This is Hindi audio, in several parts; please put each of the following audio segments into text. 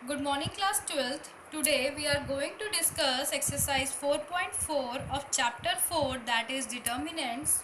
Good morning, class 12th. Today we are going to discuss exercise 4.4 of chapter 4, that is determinants.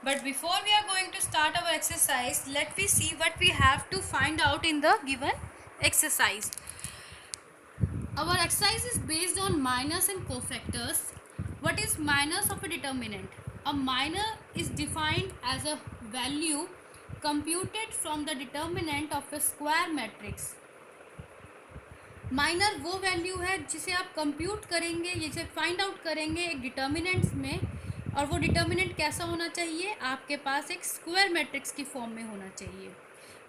But before we are going to start our exercise, let me see what we have to find out in the given exercise. Our exercise is based on minors and cofactors. What is minors of a determinant? A minor is defined as a value computed from the determinant of a square matrix. Minor वो वैल्यू है जिसे आप कंप्यूट करेंगे, जिसे फाइंड आउट करेंगे एक डिटर्मिनेंट्स में, और वो डिटर्मिनेंट कैसा होना चाहिए, आपके पास एक स्क्वायर मैट्रिक्स की फॉर्म में होना चाहिए,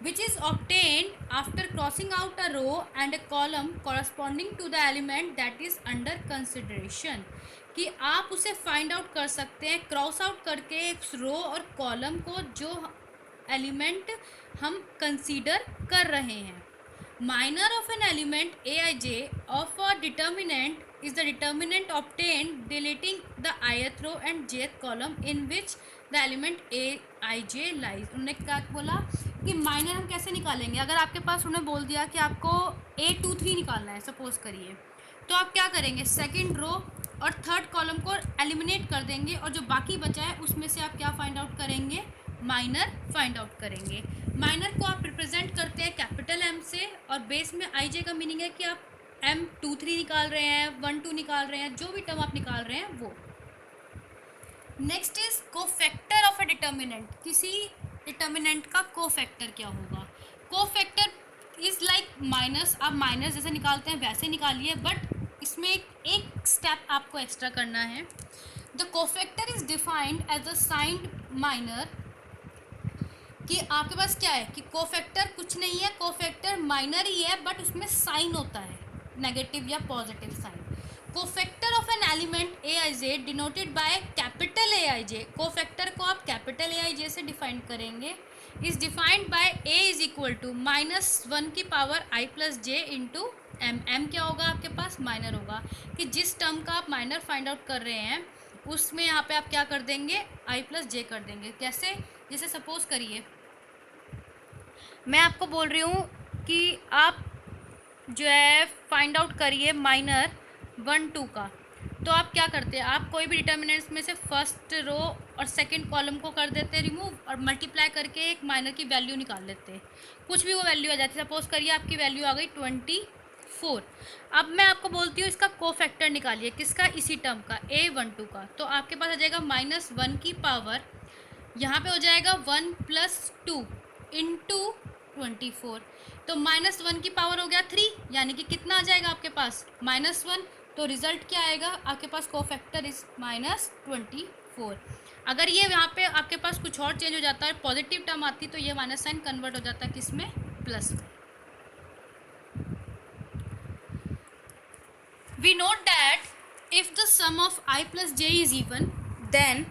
which is obtained after crossing out a row and a column corresponding to the element that is under consideration. कि आप उसे फाइंड आउट कर सकते हैं क्रॉस आउट करके एक रो और कॉलम को जो एलिमेंट हम कंसीडर कर रहे हैं. Minor of an element aij of a determinant is the determinant obtained deleting the ith row and jth column in which the element aij lies. उन्होंने क्या बोला कि माइनर हम कैसे निकालेंगे. अगर आपके पास उन्होंने बोल दिया कि आपको A23 निकालना है, सपोज करिए, तो आप क्या करेंगे, सेकंड रो और थर्ड कॉलम को एलिमिनेट कर देंगे और जो बाकी बचा है उसमें से आप क्या फाइंड आउट करेंगे, माइनर फाइंड आउट करेंगे. माइनर को आप रिप्रेजेंट करते हैं कैपिटल एम से, और बेस में आई जे का मीनिंग है कि आप M23 निकाल रहे हैं, 12 निकाल रहे हैं, जो भी टर्म आप निकाल रहे हैं वो. Next is cofactor of a determinant. किसी डिटर्मिनेंट का कोफैक्टर क्या होगा. Cofactor is like minus. आप माइनस जैसे निकालते हैं वैसे निकालिए, बट इसमें एक स्टेप आपको एक्स्ट्रा करना है. The cofactor is defined as a signed minor. कि आपके पास क्या है कि कोफैक्टर कुछ नहीं है, कोफैक्टर माइनर ही है, बट उसमें साइन होता है नेगेटिव या positive sign. Cofactor of an element A I J denoted by capital A I J. Cofactor को आप कैपिटल ए आई जे से डिफाइन करेंगे. Is defined by A is equal to -1 की power I plus J into M. M क्या होगा आपके पास, माइनर होगा. कि जिस टर्म का आप माइनर फाइंड आउट कर रहे हैं उसमें यहाँ पे आप क्या कर देंगे, आई प्लस जे कर देंगे. कैसे, जैसे सपोज करिए मैं आपको बोल रही हूँ कि आप जो है फाइंड आउट करिए माइनर 1 2 का. तो आप क्या करते हैं, आप कोई भी डिटर्मिनेंट्स में से फर्स्ट रो और सेकंड कॉलम को कर देते हैं रिमूव, और मल्टीप्लाई करके एक माइनर की वैल्यू निकाल लेते हैं. कुछ भी वो वैल्यू आ जाती है. सपोज करिए आपकी वैल्यू आ गई 24. अब मैं आपको बोलती हूँ इसका कोफैक्टर निकालिए. किसका, इसी टर्म का, A12 का. तो आपके पास आ जाएगा -1 की पावर, यहाँ पे हो जाएगा 1 + 2 इंटू 24. तो -1 की पावर हो गया 3, यानी कि कितना आ जाएगा आपके पास, -1. तो रिजल्ट क्या आएगा आपके पास, कोफैक्टर इज -24. अगर ये यहाँ पे आपके पास कुछ और चेंज हो जाता है, पॉजिटिव टर्म आती, तो ये माइनस साइन कन्वर्ट हो जाता है किसमें, प्लस में. We note that if the sum of I plus j is even, then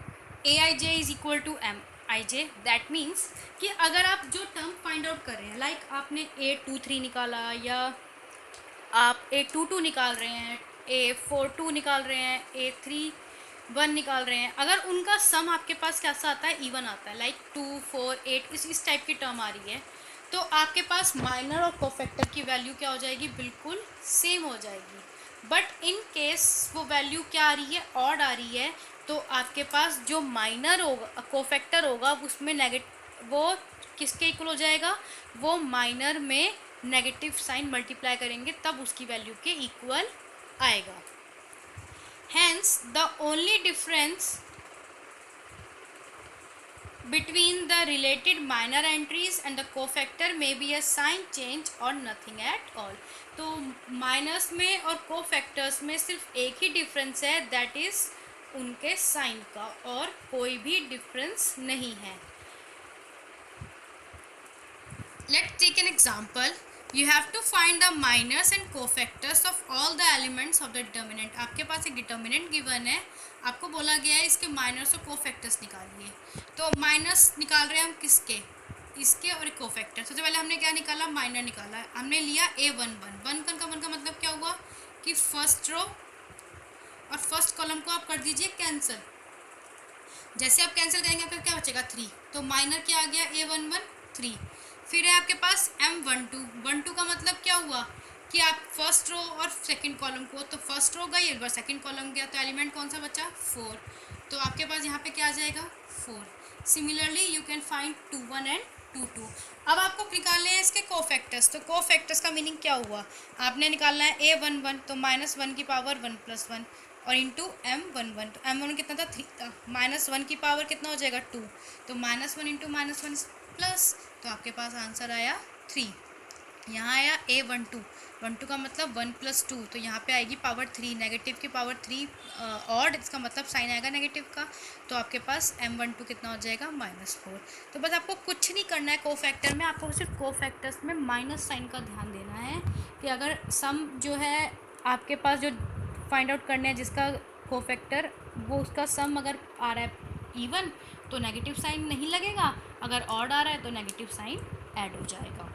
aij is equal to mij. That means कि अगर आप जो टर्म फाइंड आउट कर रहे हैं, लाइक आपने A23 निकाला, या आप A22 निकाल रहे हैं, A42 निकाल रहे हैं, A31 निकाल रहे हैं, अगर उनका सम आपके पास कैसा आता है, इवन आता है, लाइक 2 4 8 इस टाइप की टर्म आ रही है, तो आपके पास माइनर और कोफैक्टर की वैल्यू क्या हो जाएगी, बिल्कुल सेम हो जाएगी. बट इन केस वो वैल्यू क्या आ रही है, ऑड आ रही है, तो आपके पास जो माइनर होगा, कोफैक्टर होगा, उसमें वो किसके इक्वल हो जाएगा, वो माइनर में नेगेटिव साइन मल्टीप्लाई करेंगे तब उसकी वैल्यू के इक्वल आएगा. Hence the only difference between the related minor entries and the cofactor may be a sign change or nothing at all. तो माइनस में और कोफैक्टर्स में सिर्फ एक ही डिफरेंस है, दैट इज उनके साइन का, और कोई भी डिफरेंस नहीं है. Let's take an example. You have to find the minors and cofactors of all the elements of the determinant. आपके पास एक डिटर्मिनेंट गिवन है, आपको बोला गया है इसके माइनर्स और कोफैक्टर्स निकालिए. तो माइनस निकाल रहे हैं हम किसके, इसके और कोफैक्टर. सबसे पहले हमने क्या निकाला, माइनर निकाला. हमने लिया A11. 1 का मतलब क्या हुआ कि फर्स्ट रो और फर्स्ट कॉलम को आप कर दीजिए कैंसिल. जैसे आप कैंसिल करेंगे आपका क्या बचेगा, 3. तो माइनर क्या आ गया, A11 3. फिर है आपके पास M12. 12 का मतलब क्या हुआ, कि आप फर्स्ट रो और सेकंड कॉलम को, तो फर्स्ट रो गई, एक बार सेकंड कॉलम गया, तो एलिमेंट कौन सा बचा, 4। तो आपके पास यहाँ पे क्या आ जाएगा, 4। Similarly you can find 2 1 and 2 2। अब आपको निकालने हैं इसके कोफैक्टर्स। तो कोफैक्टर्स का मीनिंग क्या हुआ, आपने निकालना है a11, तो -1 की पावर 1 + 1 और इंटू m11, तो m11 कितना था, 3 था, -1 की पावर कितना हो जाएगा, 2, तो -1 इंटू -1 प्लस, तो आपके पास आंसर आया 3। यहाँ आया a12, 12 का मतलब 1 + 2, तो यहाँ पे आएगी पावर 3, नेगेटिव की पावर 3 ऑड, इसका मतलब साइन आएगा नेगेटिव का, तो आपके पास m12 कितना हो जाएगा, -4। तो बस आपको कुछ नहीं करना है कोफैक्टर में, आपको सिर्फ कोफैक्टर्स में माइनस साइन का ध्यान देना है कि अगर सम जो है आपके पास जो फाइंड आउट करने हैं जिसका कोफैक्टर, वो उसका सम अगर आ रहा है इवन तो नेगेटिव साइन नहीं लगेगा, अगर ऑड आ रहा है तो नेगेटिव साइन ऐड हो जाएगा।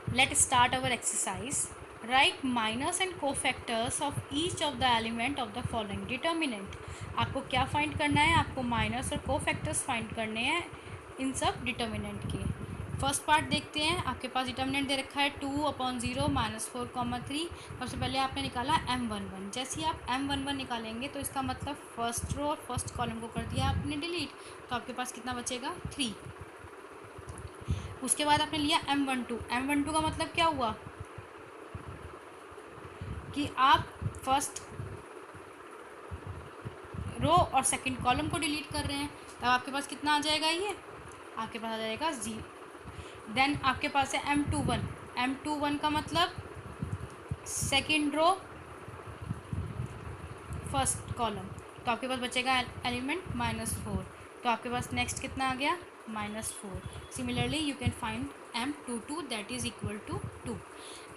Let's start our exercise. Write minus and cofactors of each of the element of the following determinant. आपको क्या फाइंड करना है, आपको माइनस और कोफैक्टर्स फाइंड करने हैं इन सब डिटर्मिनेंट के। फर्स्ट पार्ट देखते हैं, आपके पास डिटर्मिनेंट दे रखा है 2/0 -4,3। सबसे पहले आपने निकाला m11। जैसे ही आप m11 निकालेंगे तो इसका मतलब फर्स्ट रो और फर्स्ट कॉलम को कर दिया आपने डिलीट, तो आपके पास कितना बचेगा, 3। उसके बाद आपने लिया m12 का मतलब क्या हुआ कि आप फर्स्ट रो और सेकंड कॉलम को डिलीट कर रहे हैं, तब आपके पास कितना आ जाएगा, ये आपके पास आ जाएगा 0। देन आपके पास है m21 का मतलब सेकंड रो फर्स्ट कॉलम, तो आपके पास बचेगा एलिमेंट -4, तो आपके पास नेक्स्ट कितना आ गया, -4। Similarly you can find m22 that is equal to 2।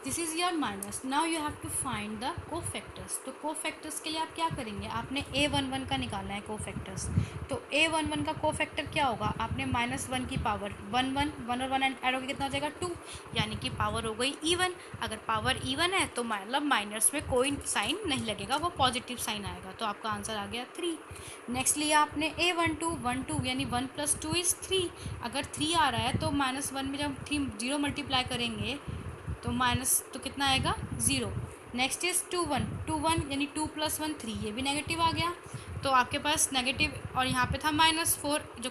This is your minus. Now you have to find the cofactors. तो कोफैक्टर्स के लिए आप क्या करेंगे, आपने a11 का निकालना है कोफैक्टर्स। तो a11 का कोफैक्टर क्या होगा, आपने -1 की पावर 1 1 1 और 1 ऐड होकर कितना हो जाएगा, 2, यानी कि पावर हो गई इवन। अगर पावर इवन है तो मतलब माइनस में कोई साइन नहीं लगेगा, वो पॉजिटिव साइन आएगा, तो आपका आंसर आ गया 3। नेक्स्ट लिया आपने a12 यानी 1 + 2 इज़ 3। अगर 3 आ रहा है तो -1 में जब 3 0 मल्टीप्लाई करेंगे तो माइनस तो कितना आएगा, 0। नेक्स्ट इज 2 1 यानी 2 + 1 3, ये भी नेगेटिव आ गया, तो आपके पास नेगेटिव और यहाँ पे था -4 जो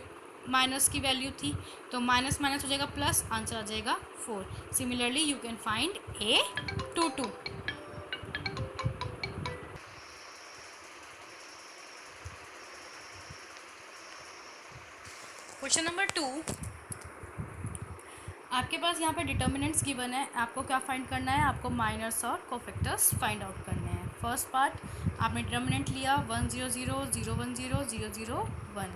माइनस की वैल्यू थी, तो माइनस माइनस हो जाएगा प्लस, आंसर आ जाएगा 4। Similarly you can find a22। Question number 2, आपके पास यहाँ पे डिटर्मिनेंट्स गिवन है, आपको क्या फाइंड करना है, आपको माइनस और कोफैक्टर्स फाइंड आउट करने हैं। फर्स्ट पार्ट आपने डिटर्मिनेंट लिया 1 0 0 0 1 0 0 0 1।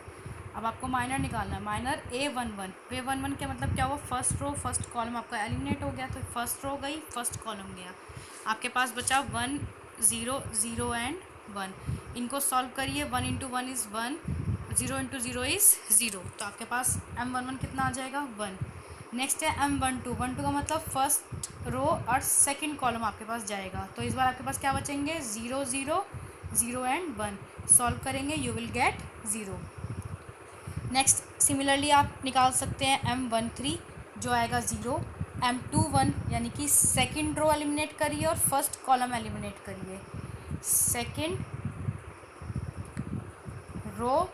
अब आपको माइनर निकालना है, माइनर a11 के मतलब क्या हुआ, फर्स्ट रो फर्स्ट कॉलम आपका एलिमिनेट हो गया, तो फर्स्ट रो गई, फर्स्ट कॉलम गया, आपके पास बचा 1 0 0 एंड 1। इनको सॉल्व करिए, 1 × 1 इज़ 1, 0 × 0 इज़ 0, तो आपके पास m11 कितना आ जाएगा, 1। नेक्स्ट है m12 का मतलब फर्स्ट रो और सेकंड कॉलम आपके पास जाएगा, तो इस बार आपके पास क्या बचेंगे, 0 0 0 एंड 1। सॉल्व करेंगे you will gate 0। Next similarly आप निकाल सकते हैं m13 जो आएगा 0, m21 यानी कि सेकंड रो एलिमिनेट करिए और फर्स्ट कॉलम एलिमिनेट करिए, सेकंड रो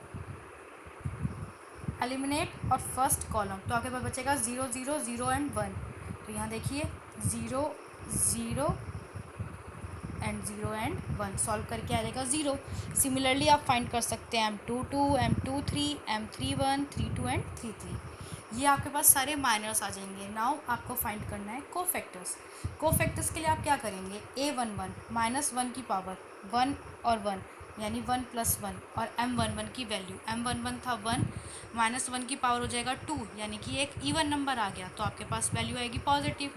एलिमिनेट और फर्स्ट कॉलम, तो आपके पास बचेगा 0 0 0 एंड 1। तो यहाँ देखिए 0 0 एंड 0 एंड 1, सॉल्व करके आ जाएगा 0। सिमिलरली आप फाइंड कर सकते हैं m22 m23 m31 32 एंड 33। ये आपके पास सारे माइनर्स आ जाएंगे। नाउ आपको फाइंड करना है कोफैक्टर्स। कोफैक्टर्स के लिए आप क्या करेंगे, a11 -1 की पावर 1 और 1 यानी 1 + 1 और m11 की वैल्यू, m11 था 1, -1 की पावर हो जाएगा 2 यानी कि एक इवन नंबर आ गया, तो आपके पास वैल्यू आएगी पॉजिटिव,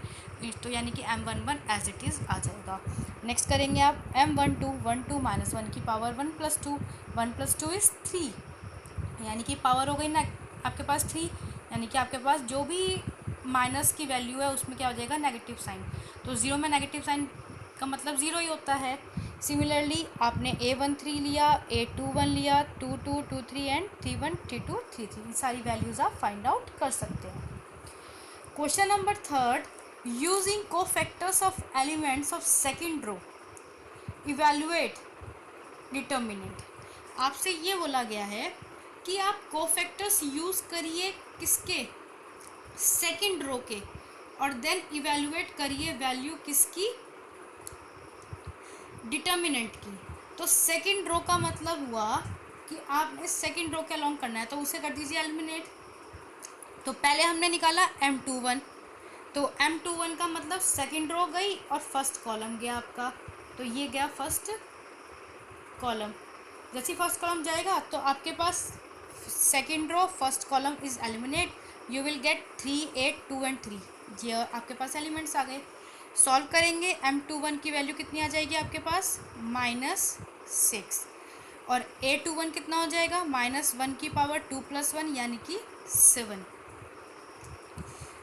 तो यानी कि m11 एज इट इज़ आ जाएगा। नेक्स्ट करेंगे आप m12 -1 की पावर 1 + 2, 1 + 2 इज़ 3 यानी कि पावर हो गई ना आपके पास 3, यानी कि आपके पास जो भी माइनस की वैल्यू है उसमें क्या हो जाएगा, नेगेटिव साइन, तो 0 में नेगेटिव साइन का मतलब 0 ही होता है। सिमिलरली आपने a13 लिया, a21 लिया, 22 23 एंड 31 32 33, सारी वैल्यूज़ आप फाइंड आउट कर सकते हैं। Question number 3, using cofactors of elements of second row evaluate determinant. आपसे ये बोला गया है कि आप कोफैक्टर्स यूज़ करिए किसके, सेकेंड रो के, और देन इवेल्युएट करिए वैल्यू किसकी, डिटर्मिनेंट की। तो सेकेंड रो का मतलब हुआ कि आपने सेकेंड रो के अलोंग करना है, तो उसे कर दीजिए एलिमिनेट। तो पहले हमने निकाला M21, तो M21 का मतलब सेकेंड रो गई और फर्स्ट कॉलम गया आपका, तो ये गया फर्स्ट कॉलम। जैसे फर्स्ट कॉलम जाएगा तो आपके पास second row first column is eliminate, you will get 3, 8, 2 and 3, ये आपके पास एलिमेंट्स आ गए। सॉल्व करेंगे M21 की वैल्यू कितनी आ जाएगी आपके पास, -6, और A21 कितना हो जाएगा, -1 की पावर 2 + 1 यानी कि 7।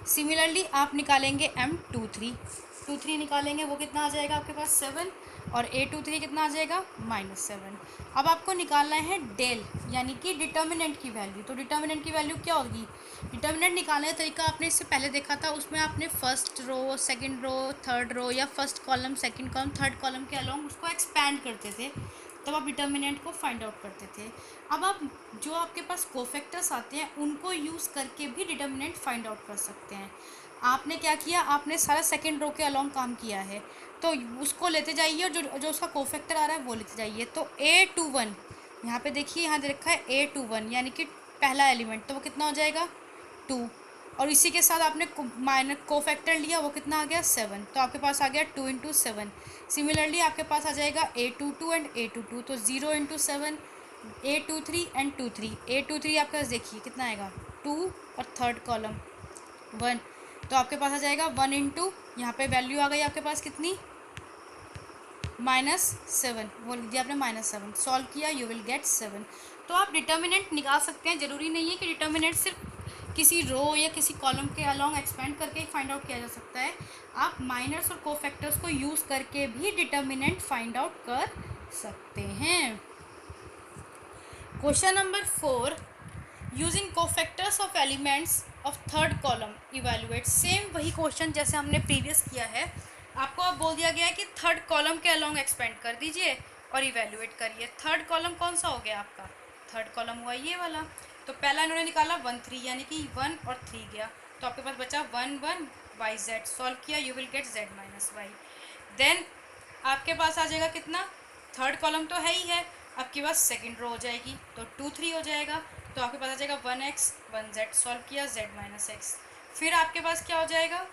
सिमिलरली आप निकालेंगे M23 निकालेंगे, वो कितना आ जाएगा आपके पास 7, और A23 कितना आ जाएगा -7। अब आपको निकालना है डेल यानी कि डिटर्मिनेंट की वैल्यू। तो डिटर्मिनेंट की वैल्यू क्या होगी, डिटर्मिनेंट निकालने का तरीका आपने इससे पहले देखा था, उसमें आपने first row, second row, third row, या first column, second column, third column के अलोंग उसको एक्सपैंड करते थे, तब आप डिटर्मिनेंट को फाइंड आउट करते थे। अब आप जो आपके पास कोफैक्टर्स आते हैं उनको यूज़ करके भी डिटर्मिनेंट फाइंड आउट कर सकते हैं। आपने क्या किया, आपने सारा सेकेंड रो के अलोंग काम किया है, तो उसको लेते जाइए और जो जो उसका कोफैक्टर आ रहा है वो लेते जाइए। तो A21 यहाँ पे देखिए, यहाँ दे रखा है A21 यानी कि पहला एलिमेंट, तो वो कितना हो जाएगा 2, और इसी के साथ आपने माइनस कोफैक्टर लिया, वो कितना आ गया 7, तो आपके पास आ गया 2 × 7। सिमिलरली आपके पास आ जाएगा A22 एंड A22, तो 0 × 7, A23 एंड 23, A23 आपके पास देखिए कितना आएगा 2, और थर्ड कॉलम 1, तो आपके पास आ जाएगा 1 × यहाँ पे वैल्यू आ गई आपके पास कितनी, -7, वो लिख दिया आपने -7, सॉल्व किया, यू विल गेट 7। तो आप डिटर्मिनेंट निकाल सकते हैं, ज़रूरी नहीं है कि डिटर्मिनेंट सिर्फ किसी रो या किसी कॉलम के अलोंग एक्सपेंड करके ही फाइंड आउट किया जा सकता है, आप माइनर्स और कोफैक्टर्स को यूज़ करके भी डिटर्मिनेंट फाइंड आउट कर सकते हैं। Question number 4, using cofactors of elements of third column evaluate. Same वही क्वेश्चन जैसे हमने प्रीवियस किया है, आपको अब बोल दिया गया है कि थर्ड कॉलम के अलोंग एक्सपेंड कर दीजिए और इवेलुएट करिए। थर्ड कॉलम कौन सा हो गया आपका, थर्ड कॉलम हुआ ये वाला। तो पहला इन्होंने निकाला 1, 3 यानी कि 1 और 3 गया, तो आपके पास बचा 1, 1 YZ, सॉल्व किया, you will get Z - Y। देन आपके पास आ जाएगा कितना, थर्ड कॉलम तो है ही है, आपके पास सेकेंड रो हो जाएगी, तो 2, 3 हो जाएगा, तो आपके पास आ जाएगा 1X 1Z, सॉल्व किया, Z - X। फिर आपके पास क्या हो जाएगा,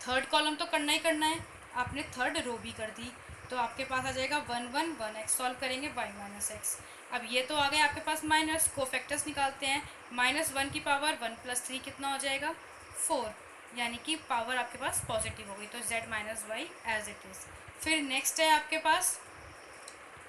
थर्ड कॉलम तो करना ही करना है, आपने थर्ड रो भी कर दी, तो आपके पास आ जाएगा 1, 1 1X, सॉल्व करेंगे Y - X। अब ये तो आ गए आपके पास माइनस, कोफैक्टर्स निकालते हैं, -1 की पावर 1 + 3 कितना हो जाएगा 4, यानी कि पावर आपके पास पॉजिटिव हो गई, तो Z - Y as it is. फिर नेक्स्ट है आपके पास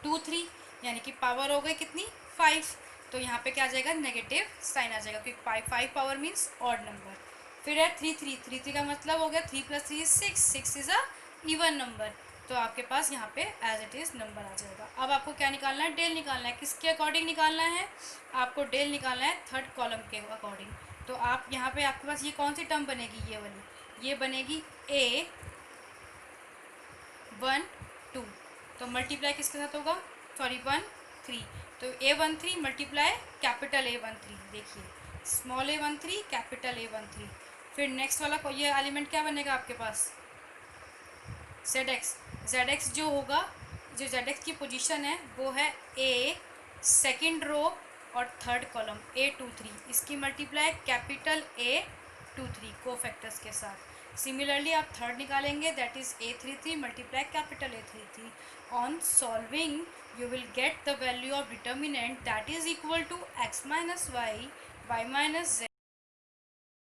2, 3 यानी कि पावर हो गई कितनी 5, तो यहाँ पे क्या आ जाएगा, नेगेटिव साइन आ जाएगा, क्योंकि 5 पावर मीन्स ऑड नंबर। फिर है 3, 3 3 3 का मतलब हो गया 3 + 3 = 6, 6 इज़ अ इवन नंबर, तो आपके पास यहाँ पे एज इट इज़ नंबर आ जाएगा। अब आपको क्या निकालना है, डेल निकालना है, किसके अकॉर्डिंग निकालना है, आपको डेल निकालना है थर्ड कॉलम के अकॉर्डिंग। तो आप यहाँ पे आपके पास ये कौन सी टर्म बनेगी, ये वाली, ये बनेगी A1 2, तो मल्टीप्लाई किसके साथ होगा, सॉरी 1 3, तो A13 मल्टीप्लाई कैपिटल A13, देखिए स्मॉल A13 कैपिटल A13। फिर नेक्स्ट वाला को ये एलिमेंट क्या बनेगा आपके पास, ZX जो होगा, जो ZX की पोजीशन है वो है A सेकेंड रो और थर्ड कॉलम A23, इसकी मल्टीप्लाई कैपिटल A23 कोफैक्टर्स के साथ। सिमिलरली आप थर्ड निकालेंगे, that is A33 multiply capital A33। On solving you will get the value of determinant that is equal to X - Y, Y - Z